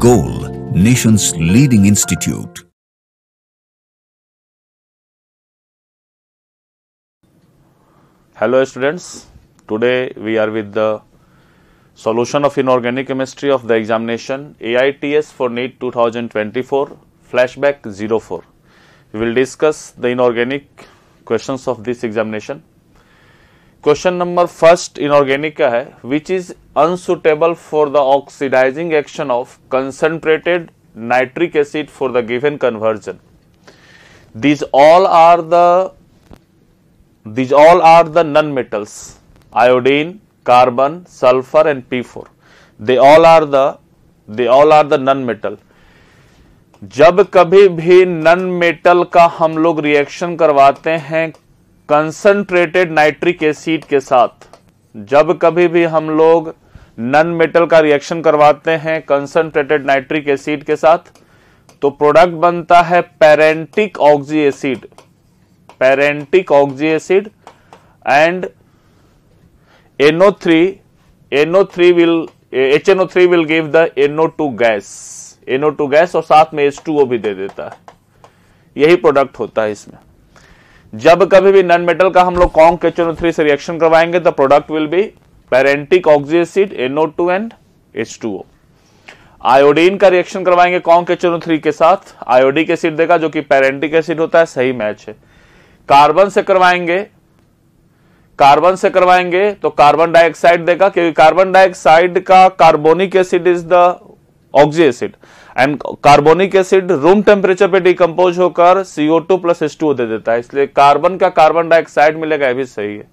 Goal, nation's leading institute. Hello students, today we are with the solution of inorganic chemistry of the examination AITS for NEET 2024 flashback 04. We will discuss the inorganic questions of this examination. Question number first inorganic का है, which is unsuitable for the oxidizing action of concentrated nitric acid for the given conversion. These all are the non-metals: iodine, carbon, sulfur and P4. They all are the non-metal. जब कभी भी none metal का हम लोग reaction करवाते हैं concentrated nitric acid के साथ, जब कभी भी हम लोग नन मेटल का रिएक्शन करवाते हैं कंसंट्रेटेड नाइट्रिक एसिड के साथ, तो प्रोडक्ट बनता है पैरेंटिक oxy acid and HNO3 will give the NO2 gas और साथ में H2O भी दे देता है। यही प्रोडक्ट होता है इसमें। जब कभी भी नॉन मेटल का हम लोग कॉन्क HNO3 से रिएक्शन करवाएंगे तो प्रोडक्ट विल बी पैरेंटिक oxy acid NO2 and H2O। Iodine का रिएक्शन करवाएंगे कॉन्क HNO3 के साथ, आयोडिक एसिड देगा जो कि पैरेंटिक एसिड होता है, सही मैच है। कार्बन से करवाएंगे तो कार्बन डाइऑक्साइड देगा, क्योंकि कार्बन डाइऑक्साइड का carbonic acid is the oxy acid and carbonic acid room temperature पे डिकम्पोज होकर CO2 प्लस H2O दे देता है, इसलिए कार्बन का कार्बन डाइऑक्साइड मिलेगा, यह भी सही है।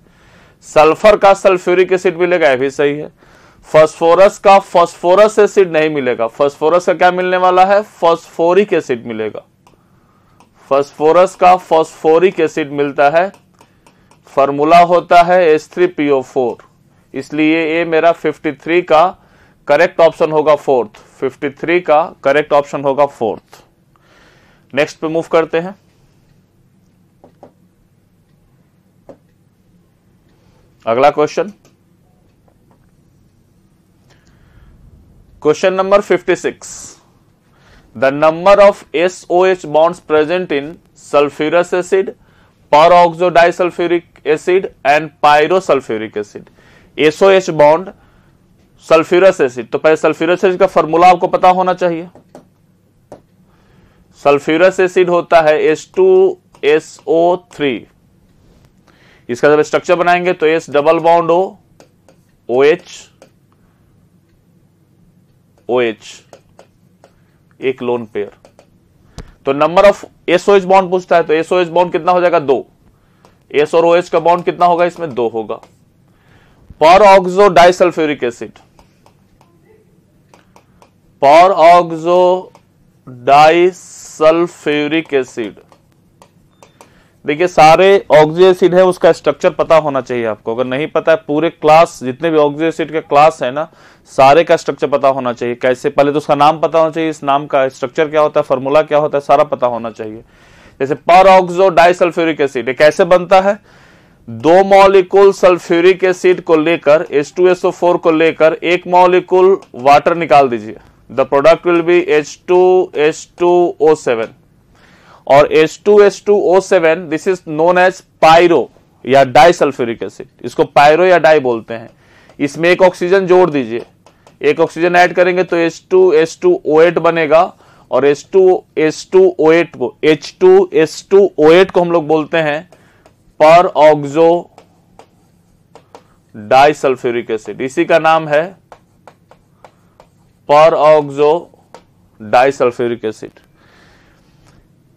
सल्फर का सल्फ्यूरिक एसिड मिलेगा, यह भी सही है। फास्फोरस का फास्फोरस एसिड नहीं मिलेगा, फास्फोरस का क्या मिलने वाला है, फास्फोरिक एसिड मिलेगा। फास्फोरस का फास्फोरिक एसिड मिलता है, फार्मूला होता है H3PO4, इसलिए ये मेरा 53 का करेक्ट ऑप्शन होगा फोर्थ। 53 का करेक्ट ऑप्शन होगा फोर्थ। नेक्स्ट पे मूव करते हैं। अगला question, question number 56। The number of SOH bonds present in sulphurous acid, peroxo disulphuric acid and pyrosulphuric acid. SOH bond sulphurous acid, तो पहले सल्फ्यूरस एसिड का फॉर्मूला आपको पता होना चाहिए। सल्फ्यूरस एसिड होता है H2SO3। इसका जब स्ट्रक्चर बनाएंगे तो S double bond O, OH, एक लोन पेयर। तो नंबर ऑफ SOH बॉन्ड पूछता है, तो SOH बॉन्ड कितना हो जाएगा, 2। S और OH का बॉन्ड कितना होगा इसमें, 2 होगा। Peroxo disulphuric acid, peroxo disulphuric acid, देखिए सारे ऑक्सी एसिड है, उसका स्ट्रक्चर पता होना चाहिए आपको। अगर नहीं पता है, पूरे क्लास जितने भी ऑक्सी एसिड के क्लास है ना, सारे का स्ट्रक्चर पता होना चाहिए। कैसे, पहले तो उसका नाम पता होना चाहिए, इस नाम का स्ट्रक्चर क्या होता है, फॉर्मूला क्या होता है, सारा पता होना चाहिए। जैसे परऑक्सो डाइसल्फ्यूरिक एसिड, ये कैसे बनता है, 2 मॉलिक्यूल सल्फ्यूरिक एसिड को लेकर H2SO4 को लेकर 1 मॉलिक्यूल वाटर निकाल दीजिए, the product will B H2H2O7 और H2H2O7 this is known as pyro या डाइसल्फ्यूरिक एसिड, इसको पायरो या डाई बोलते हैं। इसमें एक ऑक्सीजन जोड़ दीजिए, एक ऑक्सीजन ऐड करेंगे तो H2H2O8 बनेगा और H2H2O8 को हम लोग बोलते हैं परऑक्सो डाइसल्फ्यूरिक एसिड, इसी का नाम है परऑक्सो डाइसल्फ्यूरिक एसिड।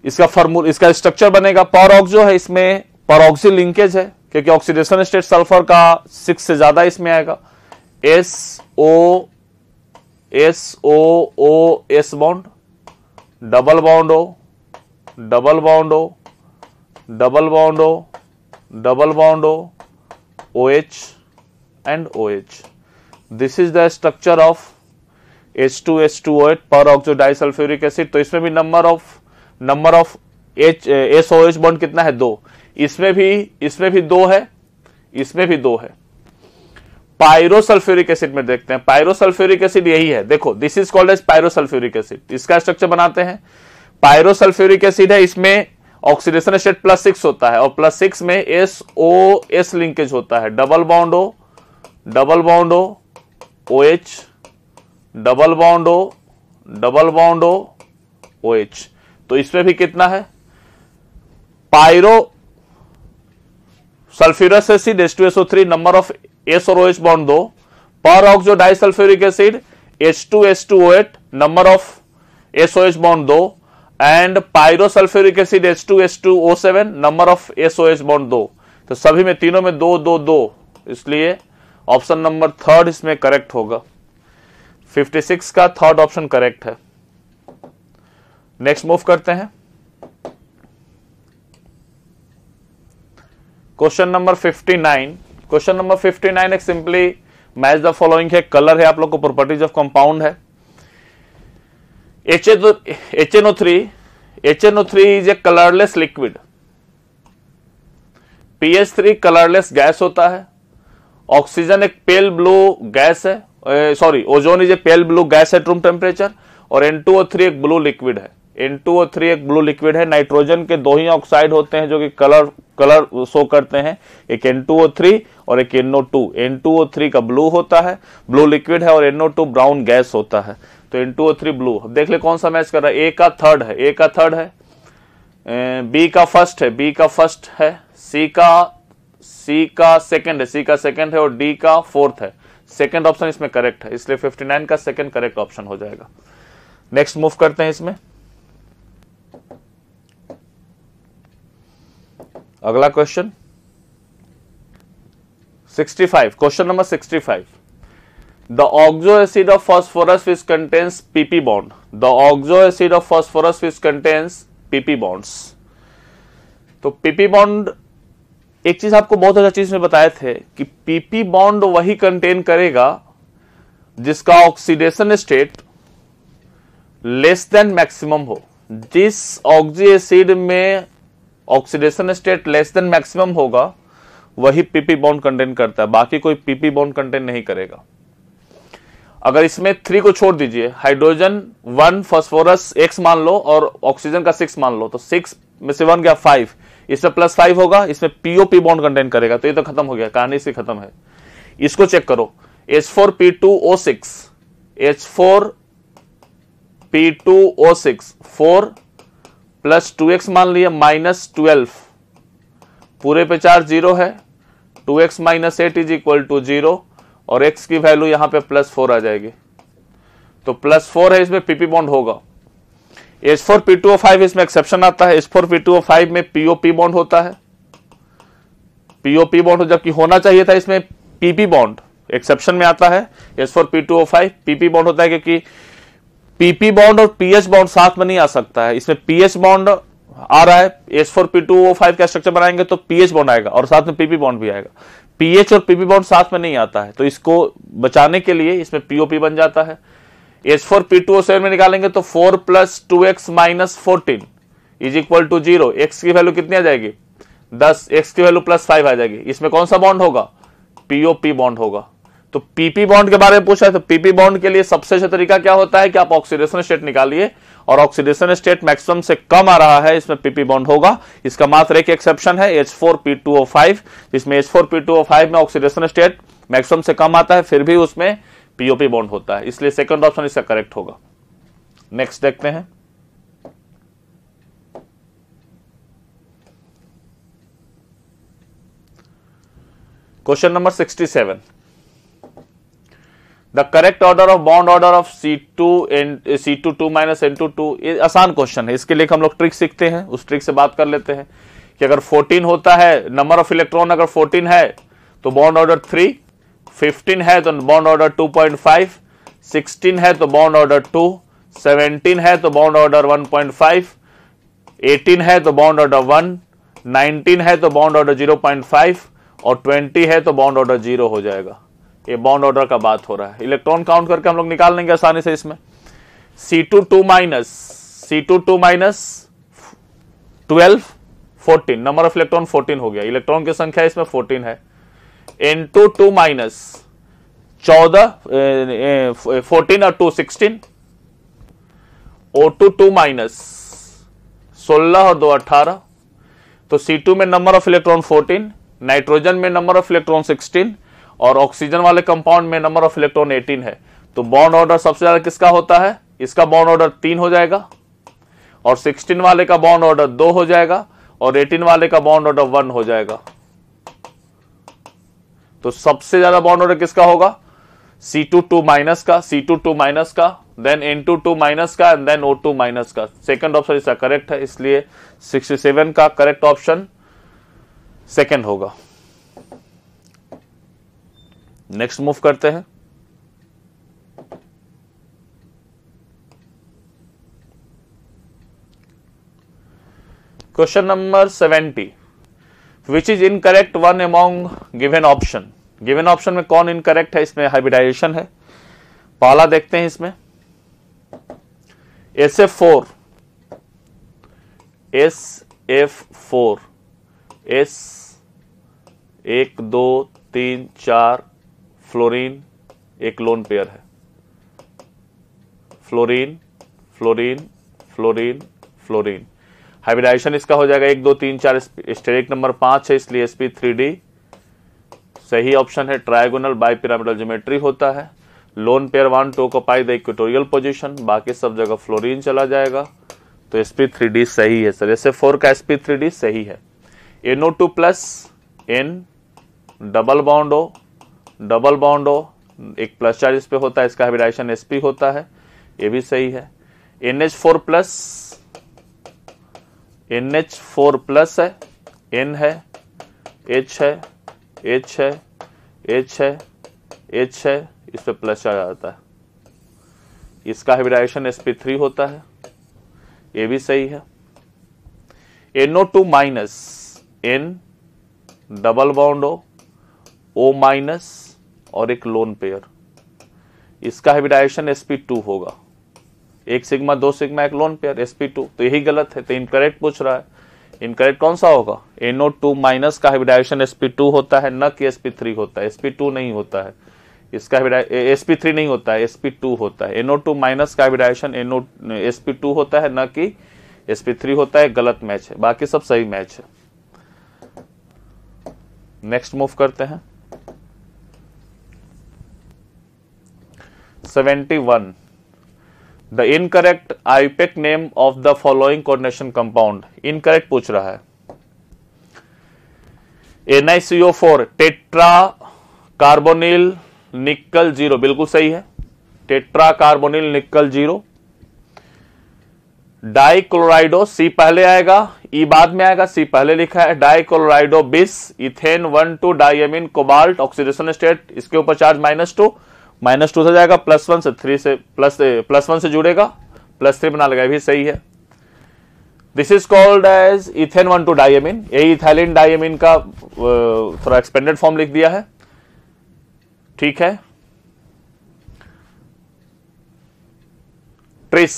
इसका फॉर्मूला, इसका स्ट्रक्चर बनेगा, परऑक्सो है, इसमें परऑक्सी लिंकेज है क्योंकि ऑक्सीडेशन स्टेट सल्फर का 6 से ज्यादा इसमें आएगा। SOOS bond, double bond O, double bond O, double bond O, double bond O, OH and OH. This is the structure of H2H2O8 peroxo disulphuric acid. तो इसमें भी नंबर ऑफ SOH बॉन्ड कितना है, 2। इसमें भी 2 है, इसमें भी 2 है। पायरोसल्फ्यूरिक एसिड में देखते हैं। पायरोसल्फ्यूरिक एसिड यही है, देखो this is called as pyrosulphuric acid. इसका स्ट्रक्चर बनाते हैं। पायरोसल्फ्यूरिक एसिड है, इसमें ऑक्सीडेशन स्टेट +6 होता है और +6 में SOS लिंकेज होता है, double bond O, double bond O, OH, double bond O, double bond O, OH। तो इसमें भी कितना है, pyro sulphurous acid H2SO3, number of S और OH bond 2, per oxo disulphuric acid H2S2O8, number of SOH bond 2, and pyrosulphuric acid H2S2O7, number of SOH bond 2। तो सभी में, तीनों में 2 2 2, इसलिए ऑप्शन नंबर 3 इसमें करेक्ट होगा। 56 का 3rd ऑप्शन करेक्ट है। नेक्स्ट मूव करते हैं। Question number 59। क्वेश्चन नंबर 59 एक सिंपली मैच द फॉलोइंग है, कलर है, आप लोग को प्रॉपर्टीज ऑफ कंपाउंड है। HNO3 is a colourless liquid. PH3 colourless gas होता है। ऑक्सीजन एक पेल ब्लू गैस है, sorry ozone is a pale blue gas at room temperature, और N2O3 एक ब्लू लिक्विड है। N2O3 एक ब्लू लिक्विड है। नाइट्रोजन के 2 ही ऑक्साइड होते हैं जो कि कलर शो करते हैं, एक N2O3 और एक NO2। N2O3 का ब्लू होता है, ब्लू लिक्विड है, और NO2 ब्राउन गैस होता है। तो N2O3 ब्लू। अब देख ले कौन सा मैच कर रहा है। ए का थर्ड है, बी का फर्स्ट है, सी का सेकंड है, और डी का फोर्थ है। सेकंड ऑप्शन इसमें करेक्ट है, इसलिए 59 का सेकंड करेक्ट ऑप्शन हो जाएगा। नेक्स्ट मूव करते हैं इसमें। अगला question 65, question number 65। The oxo acid of phosphorus which contains pp bond. The oxo acid of phosphorus which contains pp bonds. तो pp bond, एक चीज आपको बहुत अच्छा चीज में बताए थे कि pp bond वही कंटेन करेगा जिसका oxidation state less than maximum हो। जिस ऑक्सी एसिड में oxidation state less than maximum होगा वही pp बॉन्ड कंटेन करता है, बाकी कोई pp बॉन्ड कंटेन नहीं करेगा। अगर इसमें 3 को छोड़ दीजिए, हाइड्रोजन 1, फास्फोरस X मान लो और ऑक्सीजन का 6 मान लो, तो 6 में से 1 गया 5, इसमें +5 होगा, इसमें POP बॉन्ड कंटेन करेगा। तो ये तो खत्म हो गया, कहानी से खत्म है। इसको चेक करो, H4P2O6, H4P2O6, 4 + 2x मान लिया -12, पूरे पे चार्ज 0 है, 2x - 8 = 0, और x की वैल्यू यहां पे +4 आ जाएगी। तो +4 है, इसमें pp बॉन्ड होगा। H4P2O5 इसमें एक्सेप्शन आता है। H4P2O5 में POP बॉन्ड होता है, POP बॉन्ड, जबकि होना चाहिए था इसमें PP बॉन्ड, एक्सेप्शन में आता है। H4P2O5 PP बॉन्ड होता है, क्योंकि PP बॉन्ड और PH बॉन्ड साथ में नहीं आ सकता है। इसमें PH बॉन्ड आ रहा है, H4P2O5 का स्ट्रक्चर बनाएंगे तो PH बॉन्ड आएगा और साथ में PP बॉन्ड भी आएगा। PH और PP बॉन्ड साथ में नहीं आता है, तो इसको बचाने के लिए इसमें POP बन जाता है। H4P2O7 में निकालेंगे तो 4 + 2x - 14 = 0। x की वैल्यू कितनी आ जाएगी, 10, x की वैल्यू +5 आ जाएगी। इसमें कौन सा बॉन्ड होगा, POP बॉन्ड होगा। तो PP बॉन्ड के बारे में पूछा है, तो PP बॉन्ड के लिए सबसे अच्छा तरीका क्या होता है कि आप ऑक्सीडेशन स्टेट निकालिए, और ऑक्सीडेशन स्टेट मैक्सिमम से कम आ रहा है, इसमें PP बॉन्ड होगा। इसका मात्र एक एक्सेप्शन है, H4P2O5, जिसमें H4P2O5 में ऑक्सीडेशन स्टेट मैक्सिमम से कम आता है, फिर भी उसमें POP बॉन्ड होता है, इसलिए सेकंड ऑप्शन इसका करेक्ट होगा। नेक्स्ट देखते हैं। Question number 67। The correct order of bond order of C2 - N2 ये आसान क्वेश्चन है, इसके लिए हम लोग ट्रिक सीखते हैं, उस ट्रिक से बात कर लेते हैं कि अगर 14 होता है, नंबर ऑफ इलेक्ट्रॉन अगर 14 है तो बॉन्ड ऑर्डर 3, 15 है तो बॉन्ड ऑर्डर 2.5, 16 है तो बॉन्ड ऑर्डर 2, 17 है तो बॉन्ड ऑर्डर 1.5, 18 है तो बॉन्ड ऑर्डर 1, 19 है तो बॉन्ड ऑर्डर 0.5, और 20 है तो बॉन्ड ऑर्डर 0 हो जाएगा। ये बॉन्ड ऑर्डर का बात हो रहा है। इलेक्ट्रॉन काउंट करके हम लोग निकाल लेंगे आसानी से। इसमें C2 2 - 12, 14, नंबर ऑफ इलेक्ट्रॉन 14 हो गया, इलेक्ट्रॉन की संख्या इसमें 14 है। N2 2 - 14 और 2 16, O2 2 माइनस 16 और 2 18, तो C2 में नंबर ऑफ इलेक्ट्रॉन 14, नाइट्रोजन में नंबर ऑफ इलेक्ट्रॉन 16 और ऑक्सीजन वाले कंपाउंड में नंबर ऑफ इलेक्ट्रॉन 18 है। तो बॉन्ड ऑर्डर सबसे ज्यादा किसका होता है? इसका बॉन्ड ऑर्डर 3 हो जाएगा और 16 वाले का बॉन्ड ऑर्डर 2 हो जाएगा और 18 वाले का बॉन्ड ऑर्डर 1 हो जाएगा। तो सबसे ज्यादा बॉन्ड ऑर्डर किसका होगा? C2 2 माइनस का, C2 2 माइनस का, देन N2 2 माइनस का एंड देन O2 माइनस का। सेकंड ऑप्शन इसका करेक्ट है, इसलिए 67 का करेक्ट ऑप्शन सेकंड होगा। नेक्स्ट मूव करते हैं। Question number 70, which is incorrect one among given option. Given option में कौन इनकरेक्ट है? इसमें हाइब्रिडाइजेशन है। पहला देखते हैं इसमें SF4 S 1 2 3 4 फ्लोरीन एक लोन पेयर है। Fluorine fluorine fluorine fluorine, hybridisation इसका हो जाएगा 1 2 3 4, स्टेरिक नंबर 5 है, इसलिए sp3d सही ऑप्शन है। ट्रायगोनल बाइपिरामिडल ज्योमेट्री होता है। Lone pair 1 2 occupy the equatorial position, बाकी सब जगह फ्लोरीन चला जाएगा, तो sp3d सही है सर। SF4 का sp3d सही है। NO2 plus N double bond O, एक प्लस चार्ज इस पे होता है, इसका हाइब्रिडाइजेशन sp होता है, ये भी सही है। NH4 प्लस है, N है, H है, H है, H है, H है, इस पे प्लस चार्ज आता है, इसका हाइब्रिडाइजेशन sp3 होता है, ये भी सही है। NO2 minus N double bond O minus और एक लोन पेयर, इसका हाइब्रिडाइजेशन sp2 होगा। एक सिग्मा 2 सिग्मा एक लोन पेयर sp2, तो यही गलत है, तो इनकरेक्ट पूछ रहा है। इनकरेक्ट कौन सा होगा? NO2 माइनस का हाइब्रिडाइजेशन sp2 होता है, न कि sp3 होता है। sp2 नहीं होता है, इसका sp3 नहीं होता है, sp2 होता है। NO2 माइनस का हाइब्रिडाइजेशन sp2 होता है, न कि sp3 होता है। गलत मैच है, बाकी सब सही मैच है। नेक्स्ट मूव करते हैं। 71, the incorrect IUPAC name of the following coordination compound. Incorrect पूछ रहा है। NiCO4 टेट्रा कार्बोनिल निकल 0, बिल्कुल सही है। टेट्रा कार्बोनिल निकल 0। डाइक्लोराइडो, सी पहले आएगा, ई बाद में आएगा, सी पहले लिखा है। डाइक्लोराइडो बिस ethane 1 2 diamine cobalt, oxidation state, इसके ऊपर चार्ज -2 से जाएगा, +1 से 3 से +1 से जुड़ेगा, +3 बना लेगा, भी सही है। This is called as ethane 1 2 diamine. यही इथाइलिन डाइएमिन का थोड़ा एक्सपेंडेड फॉर्म लिख दिया है, ठीक है। ट्रिस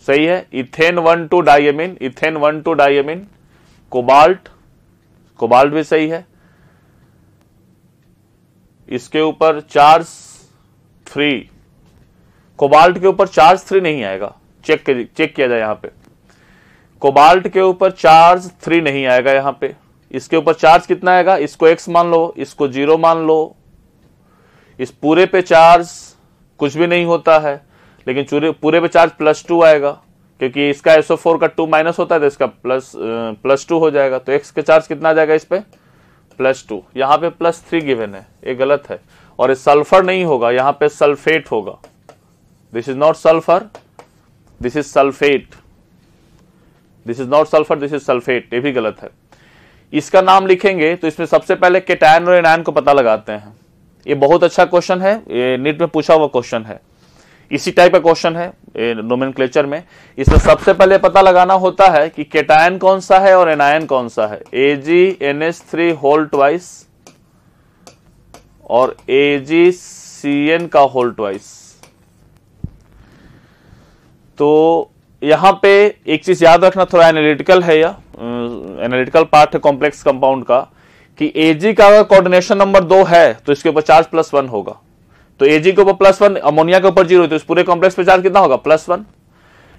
सही है। Ethane 1 2 diamine, ethane 1 2 diamine. Cobalt भी सही है। इसके ऊपर चार्ज 3, कोबाल्ट के ऊपर चार्ज 3 नहीं आएगा, चेक किया जाए। यहां पे कोबाल्ट के ऊपर चार्ज 3 नहीं आएगा। यहां पे इसके ऊपर चार्ज कितना आएगा? इसको x मान लो, इसको 0 मान लो। इस पूरे पे चार्ज कुछ भी नहीं होता है, लेकिन पूरे पे चार्ज +2 आएगा, क्योंकि इसका SO4 का 2 माइनस होता है, तो इसका +2 हो जाएगा। तो x के चार्ज कितना आ जाएगा इस पे? +2। यहां पे +3 गिवन है, ये गलत है। और ये सल्फर नहीं होगा, यहां पे सल्फेट होगा। This is not sulphur, this is sulphate. This is not sulphur, this is sulphate, ये भी गलत है। इसका नाम लिखेंगे तो इसमें सबसे पहले केटायन और एनायन को पता लगाते हैं। ये बहुत अच्छा क्वेश्चन है, ये नीट में पूछा हुआ क्वेश्चन है, इसी टाइप का क्वेश्चन है नोमेनक्लेचर में। इसमें सबसे पहले पता लगाना होता है कि केटायन कौन सा है और एनायन कौन सा है। AgNH3 होल ट्वाइस और AgCN का होल ट्वाइस। तो यहां पे एक चीज याद रखना, थोड़ा एनालिटिकल है, या एनालिटिकल पार्ट है कॉम्प्लेक्स कंपाउंड का, कि Ag का अगर कोऑर्डिनेशन नंबर 2 है तो इसके ऊपर चार्ज +1 होगा। तो Ag के ऊपर +1, अमोनिया के ऊपर 0, तो इस पूरे कॉम्प्लेक्स पे चार्ज कितना होगा? +1।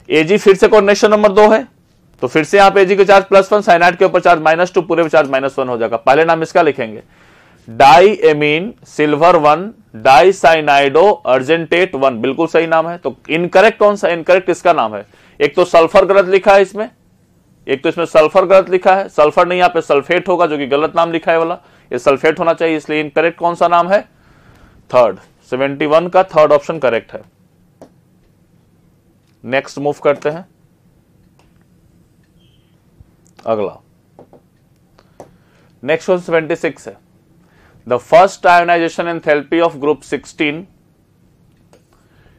Ag फिर से कोऑर्डिनेशन नंबर 2 है, तो फिर से यहां पे Ag के चार्ज +1, साइनाइड के ऊपर चार्ज -2, पूरे पे चार्ज -1 हो जाएगा। पहले नाम इसका लिखेंगे डाईएमीन सिल्वर 1 डाईसाइनाइडो अर्जेंटेट 1, बिल्कुल सही नाम है। तो इनकरेक्ट कौन सा? इनकरेक्ट इसका नाम है, एक तो सल्फर गलत लिखा है इसमें, एक तो इसमें सल्फर गलत लिखा है, सल्फर नहीं, यहां पे सल्फेट होगा जो कि गलत नाम लिखा है वाला, ये सल्फेट होना चाहिए, इसलिए इनकरेक्ट कौन सा नाम है? थर्ड, 71 का थर्ड ऑप्शन करेक्ट है। नेक्स्ट मूव करते हैं अगला। नेक्स्ट क्वेश्चन 76 है, the first ionisation enthalpy of group 16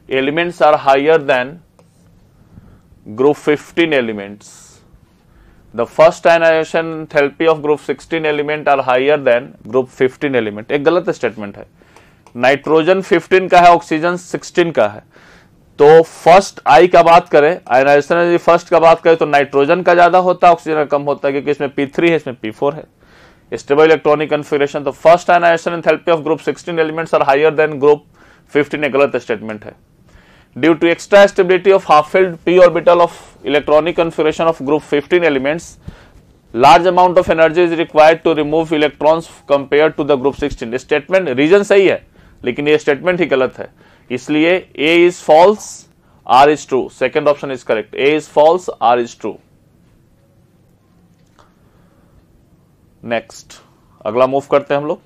elements are higher than group 15 elements. The first ionization enthalpy of group 16 element are higher than group 15 element। एक गलत statement है, nitrogen 15 का है, ऑक्सीजन 16 का है। तो फर्स्ट आई का बात करें, आयनाइजेशन यदि फर्स्ट का बात करें तो नाइट्रोजन का ज्यादा होता है, ऑक्सीजन का कम होता है, क्योंकि इसमें P3 है, इसमें P4 है, स्टेबल इलेक्ट्रॉनिक कन्फिगरेशन। तो first ionisation enthalpy of group 16 elements are higher than group 15, एक गलत स्टेटमेंट है। Due to extra stability of half-filled p orbital of electronic configuration of group 15 elements, large amount of energy is required to remove electrons compared to the group 16। Statement reason सही है, लेकिन ये statement ही गलत है, इसलिए A is false, R is true। Second option is correct, A is false, R is true। Next अगला move करते हैं हम लोग।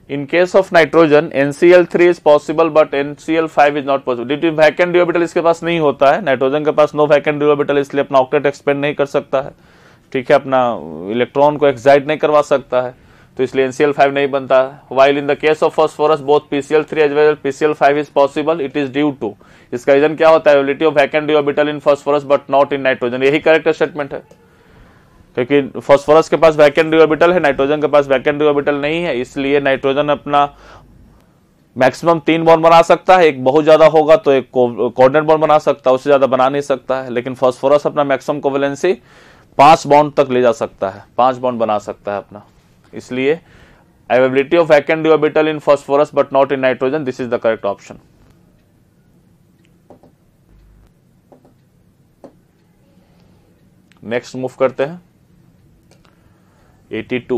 In case of nitrogen, NCl3 is possible but NCl5 is not possible due to vacant d orbital इसके पास नहीं होता है, nitrogen के पास नो वैकेंट d orbital, इसलिए अपना ऑक्टेट एक्सपेंड नहीं कर सकता है, ठीक है, अपना इलेक्ट्रॉन को एक्साइट नहीं करवा सकता है, तो इसलिए NCl5 नहीं बनता है। While in the case of phosphorus both PCl3 as well as PCl5 is possible, it is due to, इसका रीजन क्या होता है? Availability of vacant d orbital in phosphorus but not in nitrogen। यही correct statement है, क्योंकि phosphorus के पास vacant D orbital है, nitrogen के पास वैकेंट डी ऑर्बिटल नहीं है, इसलिए नाइट्रोजन अपना मैक्सिमम 3 बॉन्ड बना सकता है, एक बहुत ज्यादा होगा तो एक कोऑर्डिनेट बॉन्ड बना सकता है, उससे ज्यादा बना नहीं सकता है। लेकिन फास्फोरस अपना मैक्सिमम कोवेलेंसी 5 बॉन्ड तक ले जा सकता है, 5 बॉन्ड बना सकता है अपना, इसलिए availability of vacant D orbital in phosphorus but not in nitrogen, this is the correct option. Next move करते हैं 82।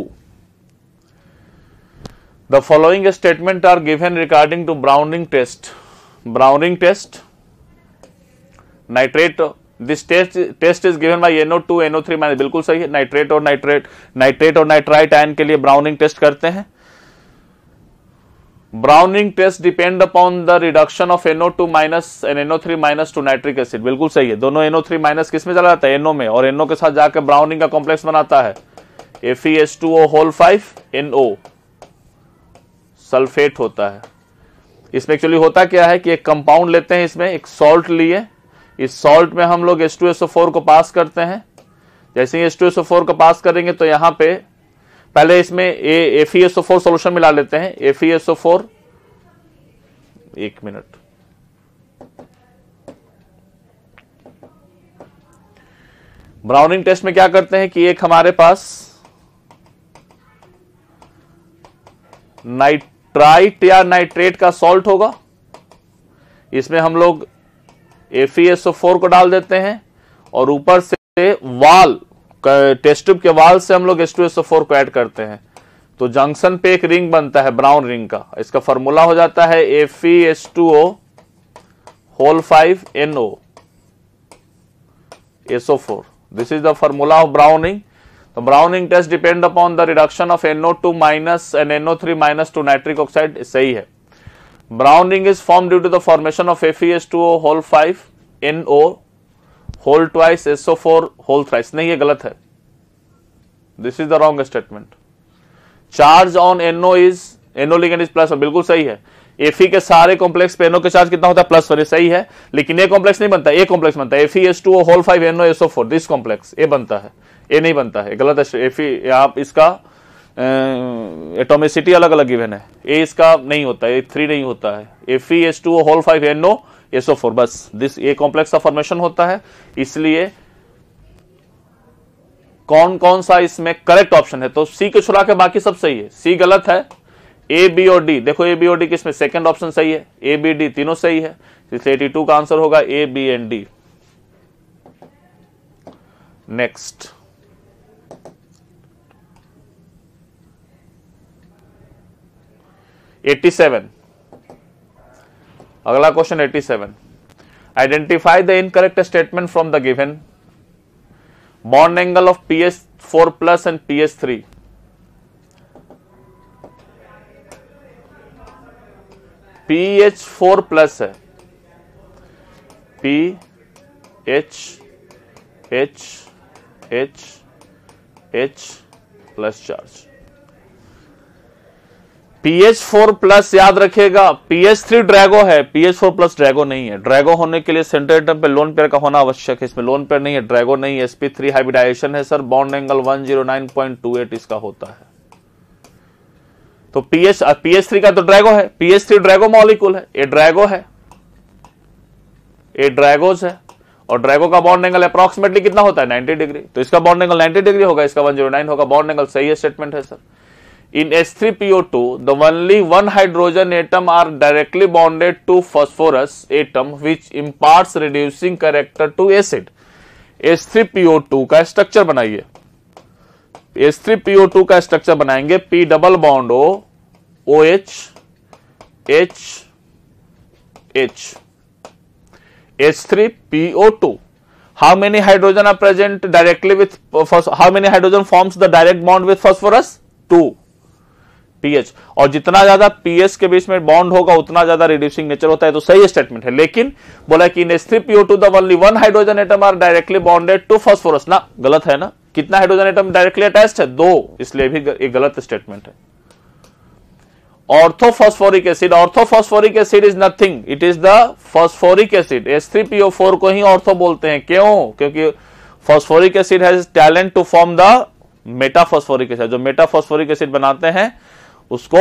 The following statement are given regarding to Browning test। Browning test, nitrate, this test is given by NO2 NO3 minus, बिल्कुल सही है। Nitrate और nitrite ion के लिए browning test करते हैं। Browning test depend upon the reduction of NO2 minus and NO3 minus to nitric acid, बिल्कुल सही है। दोनों NO3 माइनस किस में चला जाता है? NO में, और NO के साथ जाकर ब्राउनिंग का कॉम्प्लेक्स बनाता है FeS2O होल 5 NO, सल्फेट होता है। इसमें एक्चुअली होता क्या है कि एक कंपाउंड लेते हैं, इसमें एक सॉल्ट लिए, इस सॉल्ट में हम लोग H2SO4 को पास करते हैं। जैसे ही H2SO4 को पास करेंगे तो यहां पे पहले इसमें FeSO4 सॉल्यूशन मिला लेते हैं, FeSO4, एक मिनट, ब्राउनिंग टेस्ट में क्या करते हैं कि एक हमारे पास नाइट्राइट या नाइट्रेट का सॉल्ट होगा, इसमें हम लोग FeSO4 को डाल देते हैं और ऊपर से वाल, टेस्ट ट्यूब के वाल से हम लोग H2SO4 को ऐड करते हैं, तो जंक्शन पे एक रिंग बनता है ब्राउन रिंग का। इसका फॉर्मूला हो जाता है FeS2O whole 5 NO SO4। This is the formula of browning. तो browning test depend upon the reduction of NO2 minus and NO3 minus to nitric oxide, सही है। Browning is form due to the formation of FeS2O whole 5 NO whole twice SO4 whole thrice, नहीं, ये गलत है, this is the wrong statement. Charge on NO is NO ligand is plus, बिल्कुल सही है। Fe के सारे कॉम्प्लेक्स पे NO के चार्ज कितना होता है? +1, सही है, लेकिन ए कॉम्प्लेक्स नहीं बनता, ए कॉम्प्लेक्स बनता है FeS2O whole 5 NO SO4, this complex A बनता है, ए नहीं बनता है, गलत है। Fe आप इसका एटोमिसिटी अलग अलग गिवन है, ए इसका नहीं होता है, 3 नहीं होता है। FeS2O होल 5 NO SO4 बस दिस ये कॉम्प्लेक्स का फॉर्मेशन होता है। इसलिए कौन कौन सा इसमें करेक्ट ऑप्शन है, तो सी को छुड़ा के बाकी सब सही है, सी गलत है, ए बी और डी, देखो ए बी और डी किसमें, सेकंड ऑप्शन सही है, ए बी डी तीनों सही है, इसलिए 82 का आंसर होगा A B and D. Next अगला question 87, identify the incorrect statement from the given bond angle of PS4 plus and PS3। PH4 plus है, PH plus charge, PH4 plus याद रखिएगा, PH3 ड्रैगो है, PH4 प्लस ड्रैगो नहीं है। Drago होने के लिए सेंटर एटम पे लोन पेयर का होना आवश्यक है, इसमें लोन पेयर नहीं है, ड्रैगो नहीं है, sp3 हाइब्रिडाइजेशन है सर, बॉन्ड एंगल 109.28 इसका होता है। तो PH3 का तो ड्रैगो है, PH3 ड्रैगो मॉलिक्यूल है, ये ड्रैगो है, ये ड्रैगोज है, और ड्रैगो का बॉन्ड एंगल अप्रॉक्सीमेटली कितना होता है 90 डिग्री, तो इसका बॉन्ड एंगल 90 डिग्री होगा, इसका 109 होगा, बॉन्ड एंगल सही है, स्टेटमेंट है sir. In H3PO2, the only one hydrogen atom are directly bonded to phosphorus atom, which imparts reducing character to acid. H3PO2 का स्ट्रक्चर बनाइए, H3PO2 का स्ट्रक्चर बनाएंगे, P double bond O, OH, H, H, H3PO2. How many hydrogen are present directly with how many hydrogen forms the direct bond with phosphorus? 2. pH, और जितना ज्यादा pH के बीच में bond होगा उतना ज्यादा रिड्यूसिंग नेचर होता है, तो सही स्टेटमेंट है। लेकिन बोला कि in H3PO2 the only one hydrogen atom are directly bonded to phosphorus, ना गलत है ना, कितना हाइड्रोजन एटम डायरेक्टली अटैच्ड है, 2, इसलिए भी एक गलत स्टेटमेंट है। Orthophosphoric acid, orthophosphoric acid is nothing, it is the phosphoric acid, H3PO4 को ही ऑर्थो बोलते हैं, क्यों, क्योंकि phosphoric acid has talent to form the metaphosphoric acid, जो मेटाफॉस्फोरिक एसिड बनाते हैं उसको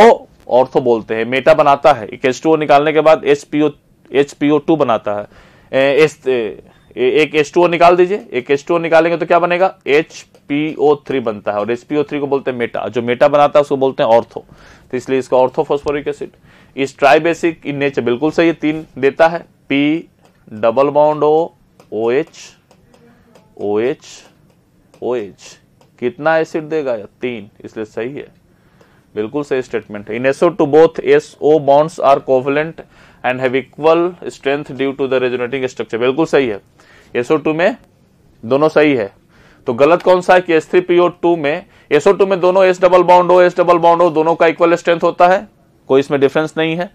ऑर्थो बोलते हैं, मेटा बनाता है, एक H2O निकालने के बाद HPO2 बनाता है, एक H2O निकाल दीजिए, एक H2O निकालेंगे तो क्या बनेगा, HPO3 बनता है, और HPO3 को बोलते हैं मेटा, जो मेटा बनाता है उसको बोलते हैं ऑर्थो, तो इसलिए इसका ऑर्थोफॉस्फोरिक एसिड। इस ट्राइबेसिक इन नेचर बिल्कुल सही है, 3 देता है, P double bond O, OH, OH, कितना एसिड देगा, 3, इसलिए सही है, बिल्कुल सही स्टेटमेंट है। In SO2 both SO bonds are covalent and have equal strength due to the resonating structure, बिल्कुल सही है, SO2 में दोनों सही है। तो गलत कौन सा है कि H3PO2 में, SO2 में दोनों S double bond O, S double bond O दोनों का इक्वल स्ट्रेंथ होता है, कोई इसमें डिफरेंस नहीं है,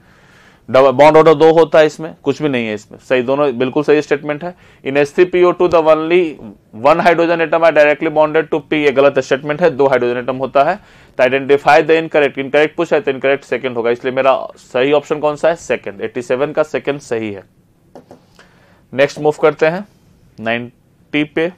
बॉन्ड ऑर्डर 2 होता है, इसमें कुछ भी नहीं है, इसमें सही, दोनों बिल्कुल सही स्टेटमेंट है। In H3PO2 the only one hydrogen atom are directly bonded to P, ये गलत स्टेटमेंट है, 2 हाइड्रोजन एटम होता है। तो आइडेंटिफाई द इनकरेक्ट, इनकरेक्ट पूछा है तो इनकरेक्ट सेकंड होगा, इसलिए मेरा सही ऑप्शन कौन सा है, सेकंड, 87 का सेकंड सही है। नेक्स्ट मूव करते हैं 90 पे,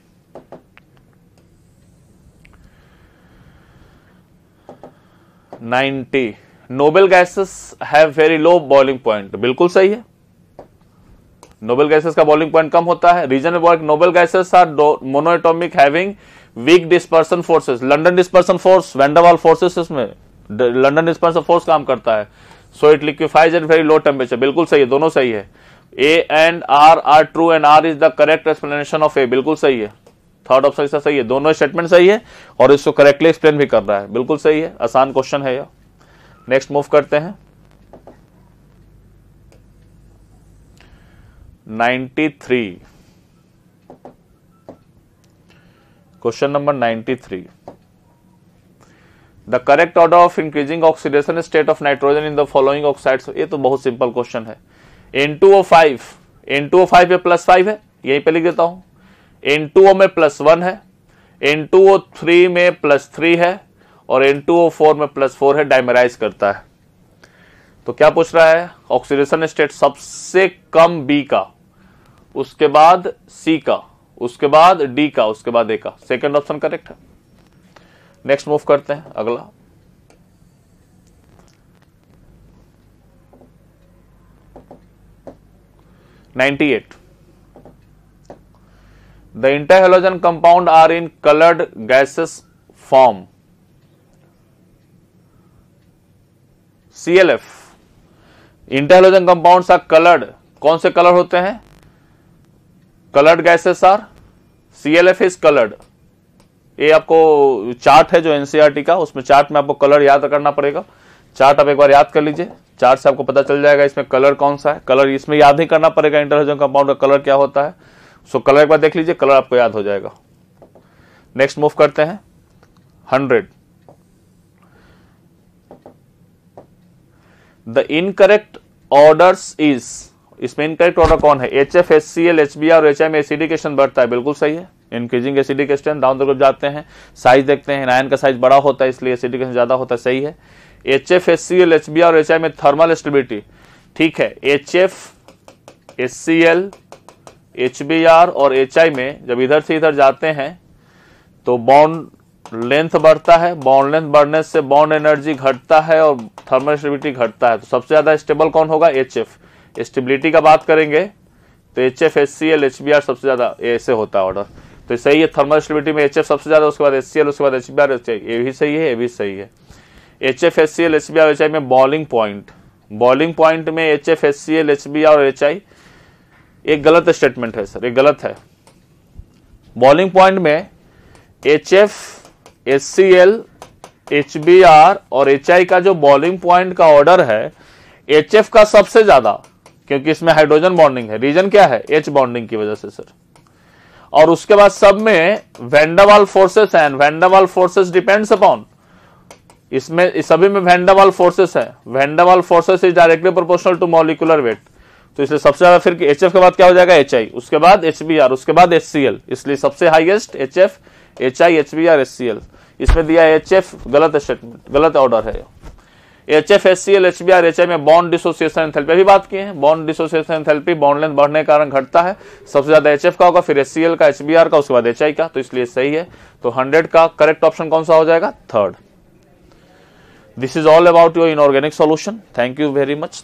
noble gases have very low boiling point, बिल्कुल सही है, नोबल गैसेस का बॉइलिंग पॉइंट कम होता है। Reason noble gases are monoatomic having weak dispersion forces, London dispersion force, van der Waals forces, इसमें लंडन डिस्पर्सन फोर्स काम करता है, so it liquefies at very low temperature, बिल्कुल सही है, दोनों सही है। A and R are true and R is the correct explanation of A, बिल्कुल सही है, थर्ड ऑप्शन इसका सही है, दोनों स्टेटमेंट सही है और इसको करेक्टली एक्सप्लेन भी कर रहा है, बिल्कुल सही है, आसान क्वेश्चन है यह। नेक्स्ट मूव करते हैं 93, question number 93, the correct order of increasing oxidation state of nitrogen in the following oxides, ये तो बहुत सिंपल क्वेश्चन है। N2O5, N2O5 पे +5 है, यहीं पे लिख देता हूं, N2O में +1 है, N2O3 में +3 है और N2O4 में +4 है, डाइमराइज करता है। तो क्या पूछ रहा है, ऑक्सीडेशन स्टेट सबसे कम B का, उसके बाद C का, उसके बाद D का, उसके बाद A का, सेकंड ऑप्शन करेक्ट है। नेक्स्ट मूव करते हैं अगला, 98. The interhalogen compound are in colored gaseous form. CLF. Interhalogen compounds are colored. कौन से कलर होते हैं? Colored gases are. CLF is colored. ये आपको चार्ट है जो एनसीईआरटी का, उसमें चार्ट में आपको कलर याद करना पड़ेगा। चार्ट आप एक बार याद कर लीजिए, चार्ट से आपको पता चल जाएगा इसमें कलर कौन सा है। कलर इसमें याद नहीं करना पड़ेगा इंटरहलोजन कंपाउंड का कलर क्या होता है। सो कलर एक बार देख लीजिए, कलर आपको याद हो जाएगा। नेक्स्ट मूव करते हैं 100। द इनकरेक्ट ऑर्डर्स इज, इसमें इनकरेक्ट ऑर्डर कौन है? HF, HCl, HBr और HI में एसिडिकेशन बढ़ता है, बिल्कुल सही है। Increasing acidic strength, down the group जाते हैं, साइज देखते हैं, आयन का साइज बड़ा होता है इसलिए एसिडिकेशन ज्यादा होता है, सही है। HF, HCl, HBr और HI में थर्मल स्टेबिलिटी, ठीक है। HF, HCl, HBr और HI में जब इधर से इधर जाते हैं तो बॉन्ड लेंथ बढ़ता है, बॉन्ड लेंथ बढ़ने से बॉन्ड एनर्जी घटता है और थर्मल स्टेबिलिटी घटता है। तो सबसे ज्यादा स्टेबल कौन होगा? HF। स्टेबिलिटी का बात करेंगे तो HF, HCl, HBr सबसे ज्यादा ऐसे होता है ऑर्डर, तो सही है। थर्मल स्टेबिलिटी में HF सबसे ज्यादा, उसके बाद HCl, उसके बाद HBr, ये भी सही है, ये भी सही है। HF, HCl, HBr, HI में बॉइलिंग पॉइंट, बॉइलिंग पॉइंट में HF, HCl, HBr और HI एक गलत स्टेटमेंट है सर, एक गलत है। बॉइलिंग पॉइंट में HF, HCl, HBr और HI का जो बॉइलिंग पॉइंट का ऑर्डर है, HF का सबसे ज्यादा, क्योंकि इसमें हाइड्रोजन बॉन्डिंग है। रीजन क्या है? H बॉन्डिंग की वजह से सर। और उसके बाद सब में वैन डर वाल्स फोर्सेस हैं, van der Waals forces depends upon, इसमें सभी में वैन डर वाल्स फोर्सेस है। Van der Waals forces is directly proportional to molecular weight, तो इसलिए सबसे ज्यादा फिर HF के बाद क्या हो जाएगा? HI, उसके बाद HBr, उसके बाद HCl, इसलिए सबसे highest HF, HI, HBr, HCl। इसमें दिया HF, गलत स्टेटमेंट, गलत ऑर्डर है। HF, HCl, HBr, HI में बॉन्ड डिसोसिएशन एंथैल्पी अभी बात की है। Bond dissociation enthalpy bond length बढ़ने के कारण घटता है। सबसे ज्यादा HF का होगा, फिर HCl का, HBr का, उसके बाद HI का, तो इसलिए सही है। तो 100 का करेक्ट ऑप्शन कौन सा हो जाएगा? Third. This is all about your inorganic solution. Thank you very much.